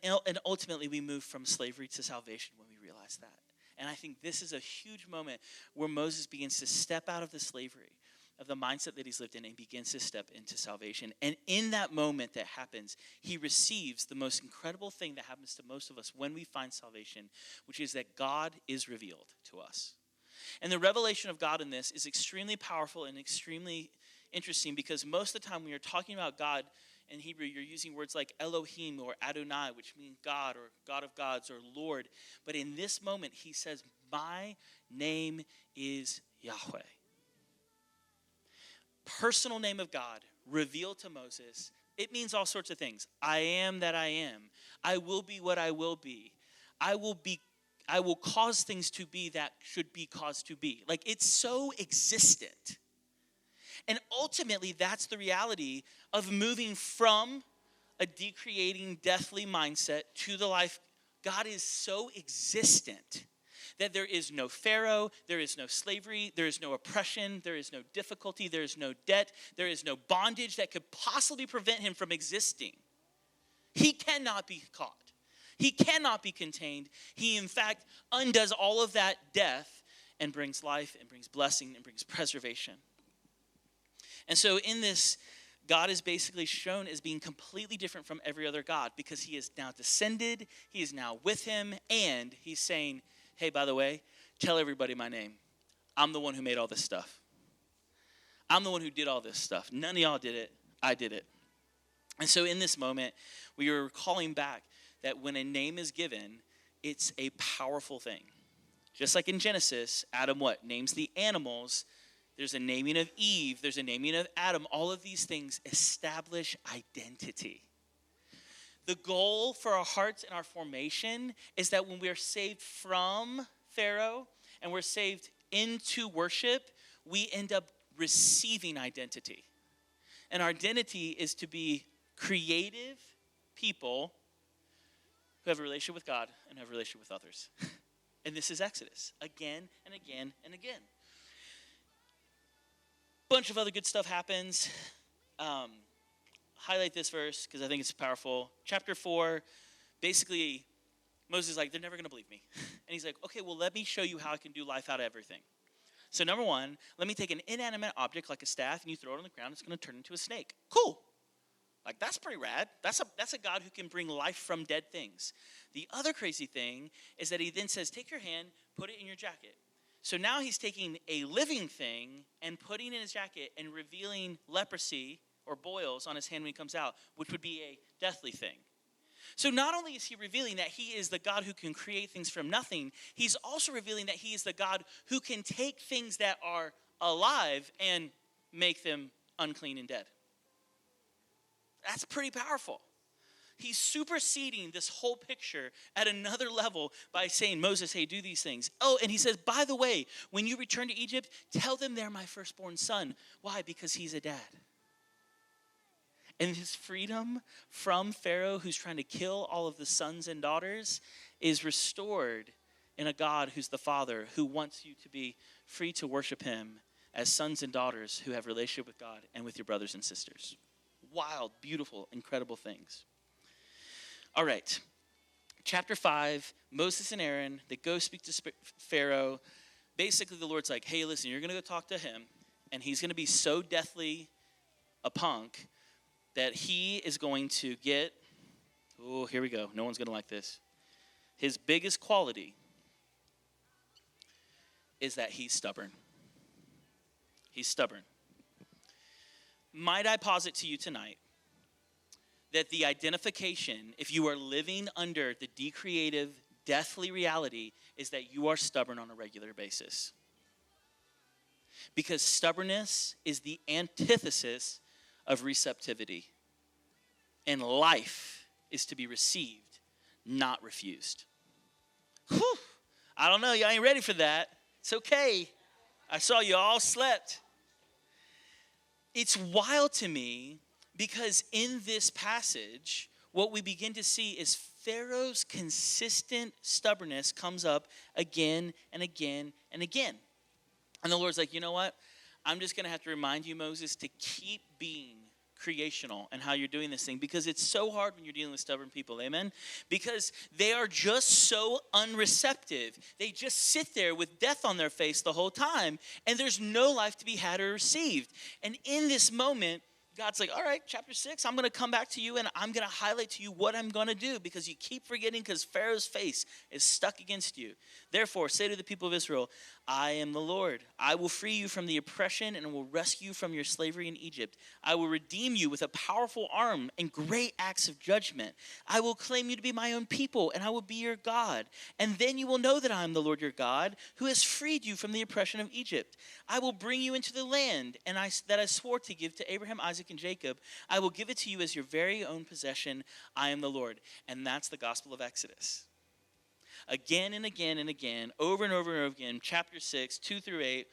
ultimately, we move from slavery to salvation when we realize that. And I think this is a huge moment where Moses begins to step out of the slavery, of the mindset that he's lived in, and begins to step into salvation. And in that moment that happens, he receives the most incredible thing that happens to most of us when we find salvation, which is that God is revealed to us. And the revelation of God in this is extremely powerful and extremely interesting, because most of the time when you're talking about God in Hebrew, you're using words like Elohim or Adonai, which means God or God of gods or Lord. But in this moment, he says, my name is Yahweh. Personal name of God revealed to Moses. It means all sorts of things. I am that I am. I will be what I will be. I will cause things to be that should be caused to be. Like, it's so existent. And ultimately, that's the reality of moving from a decreating, deathly mindset to the life. God is so existent that there is no Pharaoh, there is no slavery, there is no oppression, there is no difficulty, there is no debt, there is no bondage that could possibly prevent him from existing. He cannot be caught. He cannot be contained. He, in fact, undoes all of that death and brings life and brings blessing and brings preservation. And so in this, God is basically shown as being completely different from every other God, because he is now descended, he is now with him, and he's saying, hey, by the way, tell everybody my name. I'm the one who made all this stuff. I'm the one who did all this stuff. None of y'all did it. I did it. And so in this moment, we are calling back that when a name is given, it's a powerful thing. Just like in Genesis, Adam names the animals. There's a naming of Eve. There's a naming of Adam. All of these things establish identity. The goal for our hearts and our formation is that when we are saved from Pharaoh and we're saved into worship, we end up receiving identity. And our identity is to be creative people who have a relationship with God and have a relationship with others. And this is Exodus again and again and again. Bunch of other good stuff happens. Highlight this verse because I think it's powerful. Chapter 4, basically, Moses is like, they're never going to believe me. And he's like, okay, well, let me show you how I can do life out of everything. So number one, let me take an inanimate object like a staff and you throw it on the ground. It's going to turn into a snake. Cool. Like, that's pretty rad. That's a God who can bring life from dead things. The other crazy thing is that he then says, take your hand, put it in your jacket. So now he's taking a living thing and putting it in his jacket and revealing leprosy or boils on his hand when he comes out, which would be a deathly thing. So not only is he revealing that he is the God who can create things from nothing, he's also revealing that he is the God who can take things that are alive and make them unclean and dead. That's pretty powerful. He's superseding this whole picture at another level by saying, Moses, hey, do these things. Oh, and he says, by the way, when you return to Egypt, tell them they're my firstborn son. Why? Because he's a dad. And his freedom from Pharaoh, who's trying to kill all of the sons and daughters, is restored in a God who's the Father, who wants you to be free to worship him as sons and daughters who have a relationship with God and with your brothers and sisters. Wild, beautiful, incredible things. All right. Chapter 5, Moses and Aaron, they go speak to Pharaoh. Basically, the Lord's like, hey, listen, you're going to go talk to him, and he's going to be so deathly a punk that he is going to get, oh, here we go. No one's going to like this. His biggest quality is that he's stubborn. He's stubborn. Might I posit to you tonight that the identification, if you are living under the decreative, deathly reality, is that you are stubborn on a regular basis. Because stubbornness is the antithesis of receptivity. And life is to be received, not refused. Whew. I don't know, y'all ain't ready for that. It's okay. I saw you all slept. It's wild to me because in this passage, what we begin to see is Pharaoh's consistent stubbornness comes up again and again and again. And the Lord's like, you know what? I'm just going to have to remind you, Moses, to keep being creational and how you're doing this thing, because it's so hard when you're dealing with stubborn people, amen? Because they are just so unreceptive. They just sit there with death on their face the whole time, and there's no life to be had or received. And in this moment, God's like, all right, chapter 6, I'm going to come back to you, and I'm going to highlight to you what I'm going to do, because you keep forgetting, because Pharaoh's face is stuck against you. Therefore, say to the people of Israel, I am the Lord. I will free you from the oppression and will rescue you from your slavery in Egypt. I will redeem you with a powerful arm and great acts of judgment. I will claim you to be my own people, and I will be your God. And then you will know that I am the Lord your God, who has freed you from the oppression of Egypt. I will bring you into the land that I swore to give to Abraham, Isaac, and Jacob. I will give it to you as your very own possession. I am the Lord. And that's the gospel of Exodus. Again and again and again, over and over and over again, chapter 6, 2 through 8,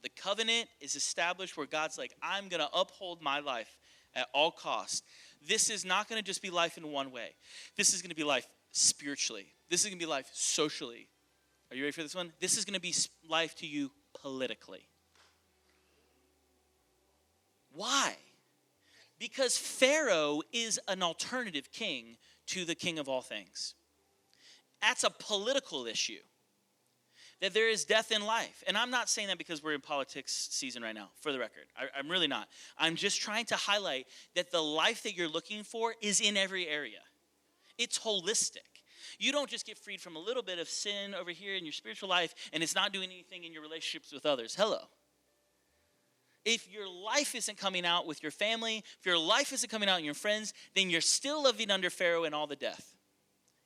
the covenant is established where God's like, I'm going to uphold my life at all costs. This is not going to just be life in one way. This is going to be life spiritually. This is going to be life socially. Are you ready for this one? This is going to be life to you politically. Why? Because Pharaoh is an alternative king to the king of all things. That's a political issue. That there is death in life. And I'm not saying that because we're in politics season right now, for the record. I'm really not. I'm just trying to highlight that the life that you're looking for is in every area. It's holistic. You don't just get freed from a little bit of sin over here in your spiritual life and it's not doing anything in your relationships with others. Hello. If your life isn't coming out with your family, if your life isn't coming out in your friends, then you're still living under Pharaoh and all the death.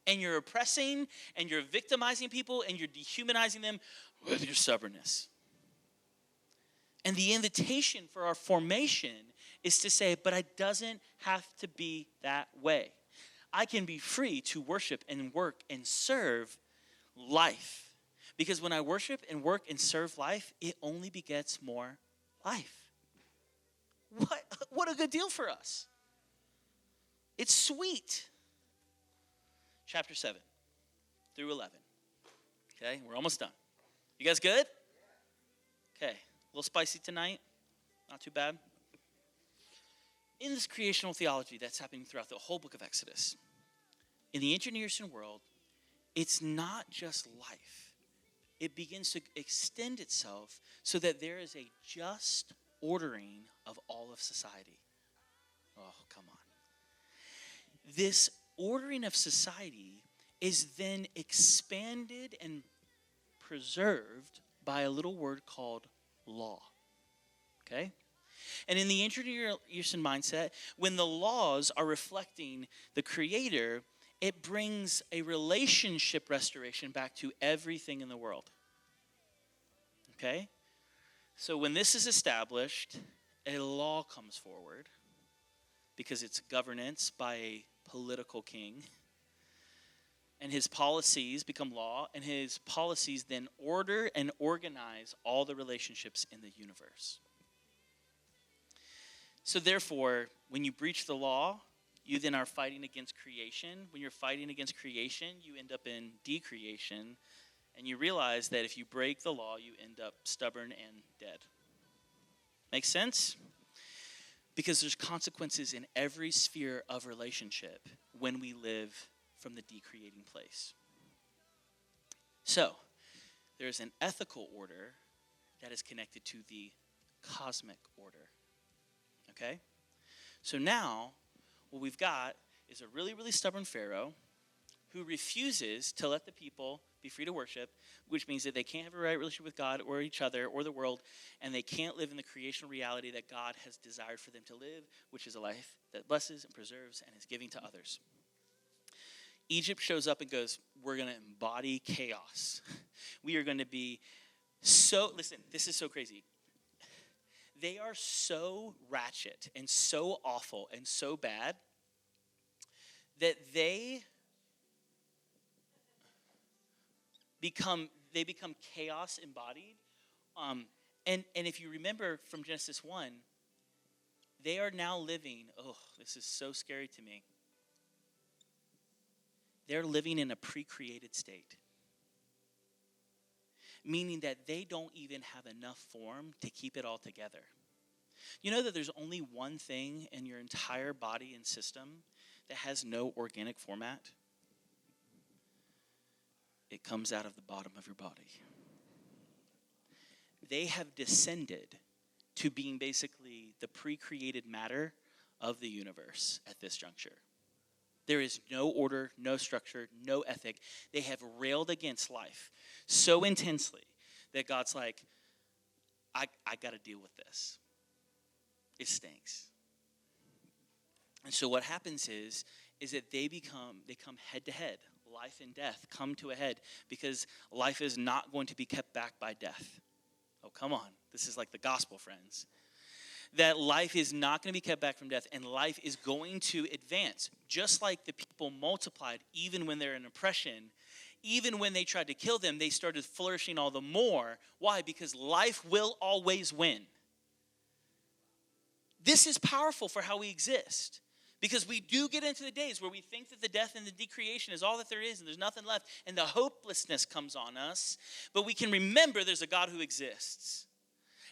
And you're oppressing, and you're victimizing people, and you're dehumanizing them with your stubbornness. And the invitation for our formation is to say, but it doesn't have to be that way. I can be free to worship and work and serve life. Because when I worship and work and serve life, it only begets more life. What a good deal for us. It's sweet. Chapter 7 through 11. Okay, we're almost done. You guys good? Okay, a little spicy tonight. Not too bad. In this creational theology that's happening throughout the whole book of Exodus, in the ancient Near Eastern world, it's not just life. It begins to extend itself so that there is a just ordering of all of society. Oh, come on. This ordering of society is then expanded and preserved by a little word called law. Okay? And in the ancient Near Eastern mindset, when the laws are reflecting the Creator, it brings a relationship restoration back to everything in the world. Okay? So when this is established, a law comes forward because it's governance by a political king. And his policies become law, and his policies then order and organize all the relationships in the universe. So therefore, when you breach the law, you then are fighting against creation. When you're fighting against creation, you end up in decreation. And you realize that if you break the law, you end up stubborn and dead. Make sense? Because there's consequences in every sphere of relationship when we live from the decreating place. So, there's an ethical order that is connected to the cosmic order. Okay? So now, what we've got is a really, really stubborn Pharaoh who refuses to let the people be free to worship, which means that they can't have a right relationship with God or each other or the world, and they can't live in the creational reality that God has desired for them to live, which is a life that blesses and preserves and is giving to others. Egypt shows up and goes, we're going to embody chaos. We are going to be so, listen, this is so crazy. They are so ratchet and so awful and so bad that they become chaos embodied. And if you remember from Genesis 1, they are now living, this is so scary to me. They're living in a pre-created state. Meaning that they don't even have enough form to keep it all together. You know that there's only one thing in your entire body and system that has no organic format? It comes out of the bottom of your body. They have descended to being basically the pre-created matter of the universe at this juncture. There is no order, no structure, no ethic. They have railed against life so intensely that God's like, I got to deal with this. It stinks. And so what happens is that they come head to head. Life and death come to a head because life is not going to be kept back by death. Oh, come on. This is like the gospel, friends. That life is not going to be kept back from death, and life is going to advance. Just like the people multiplied even when they're in oppression, even when they tried to kill them, they started flourishing all the more. Why? Because life will always win. This is powerful for how we exist. Because we do get into the days where we think that the death and the decreation is all that there is and there's nothing left, and the hopelessness comes on us. But we can remember there's a God who exists.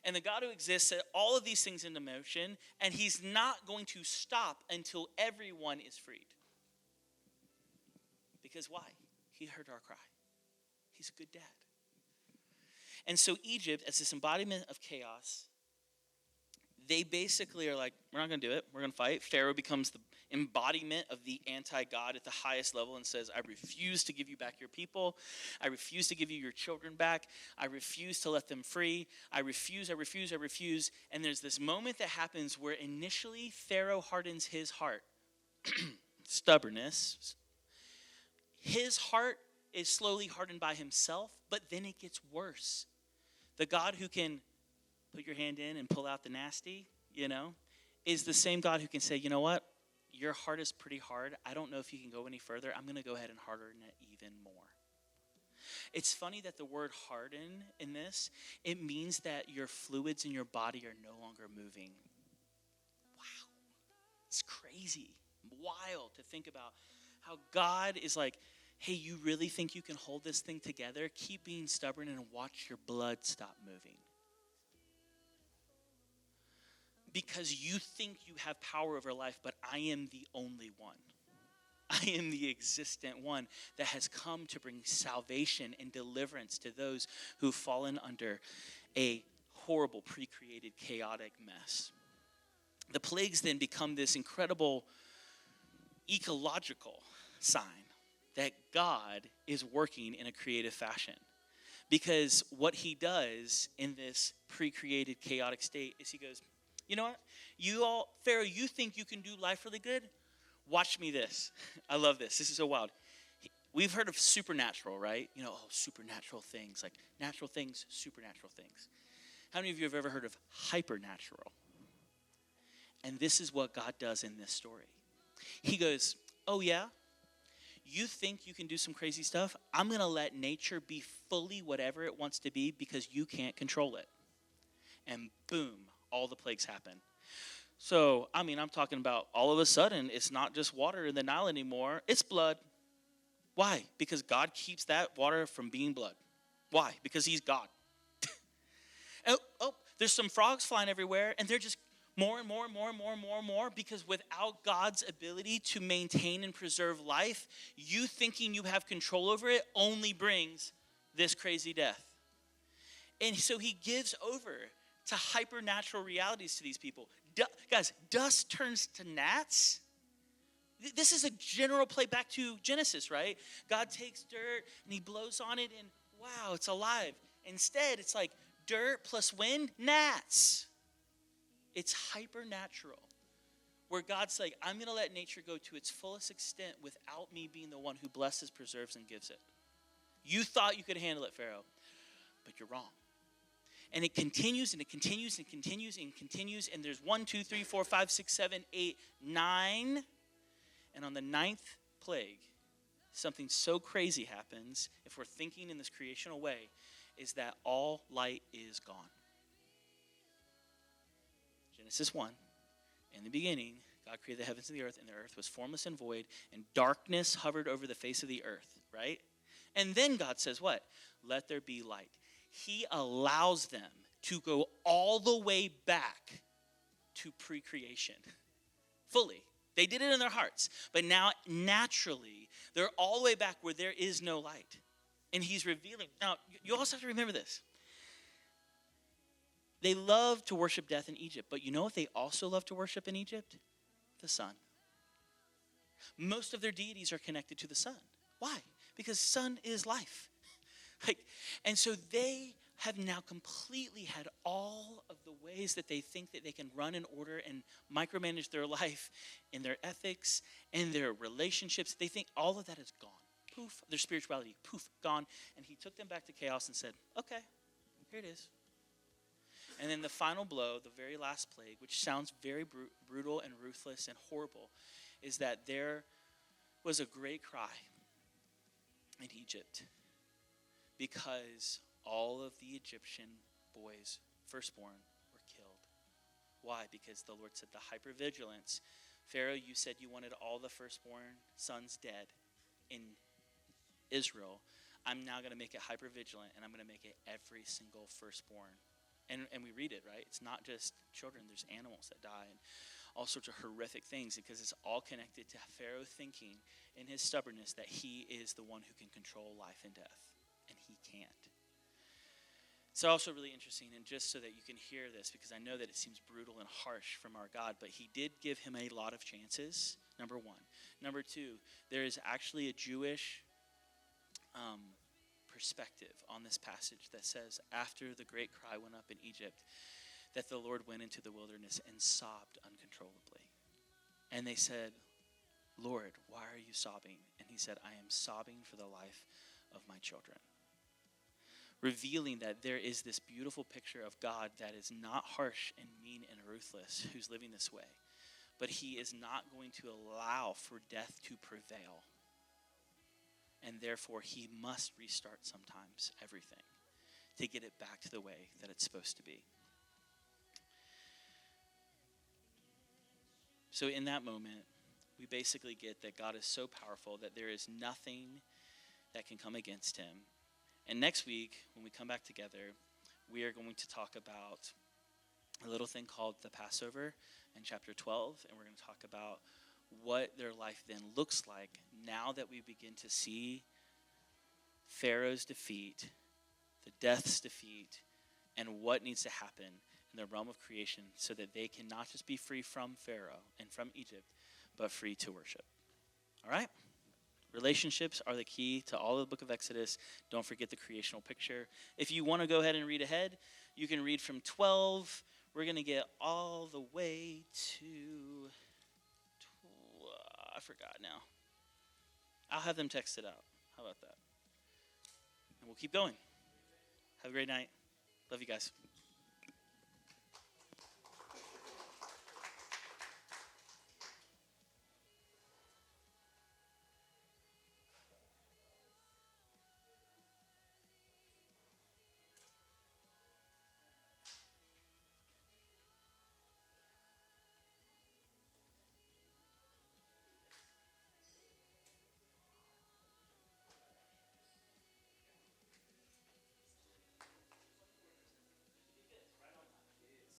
And the God who exists set all of these things into motion, and he's not going to stop until everyone is freed. Because why? He heard our cry. He's a good dad. And so Egypt, as this embodiment of chaos, they basically are like, we're not going to do it. We're going to fight. Pharaoh becomes the embodiment of the anti-God at the highest level and says, I refuse to give you back your people. I refuse to give you your children back. I refuse to let them free. I refuse. And there's this moment that happens where initially Pharaoh hardens his heart. Stubbornness. His heart is slowly hardened by himself, but then it gets worse. The God who can put your hand in and pull out the nasty, is the same God who can say, you know what? Your heart is pretty hard. I don't know if you can go any further. I'm going to go ahead and harden it even more. It's funny that the word harden in this, it means that your fluids in your body are no longer moving. Wow. It's crazy. Wild to think about how God is like, hey, you really think you can hold this thing together? Keep being stubborn and watch your blood stop moving. Because you think you have power over life, but I am the only one. I am the existent one that has come to bring salvation and deliverance to those who've fallen under a horrible, pre-created, chaotic mess. The plagues then become this incredible ecological sign that God is working in a creative fashion. Because what he does in this pre-created, chaotic state is he goes, you know what? Pharaoh, you think you can do life really good? Watch me this. I love this. This is so wild. We've heard of supernatural, right? Supernatural things. Like natural things, supernatural things. How many of you have ever heard of hypernatural? And this is what God does in this story. He goes, oh yeah? You think you can do some crazy stuff? I'm going to let nature be fully whatever it wants to be because you can't control it. And boom. All the plagues happen. So, I'm talking about all of a sudden, it's not just water in the Nile anymore. It's blood. Why? Because God keeps that water from being blood. Why? Because he's God. There's some frogs flying everywhere, and they're just more and more and more and more and more and more, because without God's ability to maintain and preserve life, you thinking you have control over it only brings this crazy death. And so he gives over to hypernatural realities to these people. Guys, dust turns to gnats. This is a general play back to Genesis, right? God takes dirt and he blows on it and wow, it's alive. Instead, it's like dirt plus wind, gnats. It's hypernatural, where God's like, I'm going to let nature go to its fullest extent without me being the one who blesses, preserves, and gives it. You thought you could handle it, Pharaoh, but you're wrong. And it continues and it continues and continues and continues. And there's 1, 2, 3, 4, 5, 6, 7, 8, 9. And on the 9th plague, something so crazy happens, if we're thinking in this creational way, is that all light is gone. Genesis 1, in the beginning, God created the heavens and the earth was formless and void, and darkness hovered over the face of the earth, right? And then God says what? Let there be light. He allows them to go all the way back to pre-creation, fully. They did it in their hearts, but now naturally, they're all the way back where there is no light. And he's revealing. Now, you also have to remember this. They love to worship death in Egypt, but you know what they also love to worship in Egypt? The sun. Most of their deities are connected to the sun. Why? Because sun is life. And so they have now completely had all of the ways that they think that they can run in order and micromanage their life in their ethics and their relationships. They think all of that is gone. Poof, their spirituality, poof, gone. And he took them back to chaos and said, okay, here it is. And then the final blow, the very last plague, which sounds very brutal and ruthless and horrible, is that there was a great cry in Egypt because all of the Egyptian boys, firstborn, were killed. Why? Because the Lord said the hypervigilance. Pharaoh, you said you wanted all the firstborn sons dead in Israel. I'm now going to make it hypervigilant, and I'm going to make it every single firstborn. And we read it, right? It's not just children. There's animals that die and all sorts of horrific things, because it's all connected to Pharaoh thinking in his stubbornness that he is the one who can control life and death, and he can't. It's also really interesting, and just so that you can hear this, because I know that it seems brutal and harsh from our God, but he did give him a lot of chances, number one. Number two, there is actually a Jewish perspective on this passage that says after the great cry went up in Egypt, that the Lord went into the wilderness and sobbed uncontrollably. And they said, Lord, why are you sobbing? And he said, I am sobbing for the life of my children. Revealing that there is this beautiful picture of God that is not harsh and mean and ruthless, who's living this way, but he is not going to allow for death to prevail. And therefore, he must restart sometimes everything to get it back to the way that it's supposed to be. So in that moment, we basically get that God is so powerful that there is nothing that can come against him. And next week, when we come back together, we are going to talk about a little thing called the Passover in chapter 12, and we're going to talk about what their life then looks like now that we begin to see Pharaoh's defeat, the death's defeat, and what needs to happen in the realm of creation so that they can not just be free from Pharaoh and from Egypt, but free to worship. All right? Relationships are the key to all of the book of Exodus. Don't forget the creational picture. If you want to go ahead and read ahead, you can read from 12. We're going to get all the way to I forgot now. I'll have them text it out. How about that? And we'll keep going. Have a great night. Love you guys.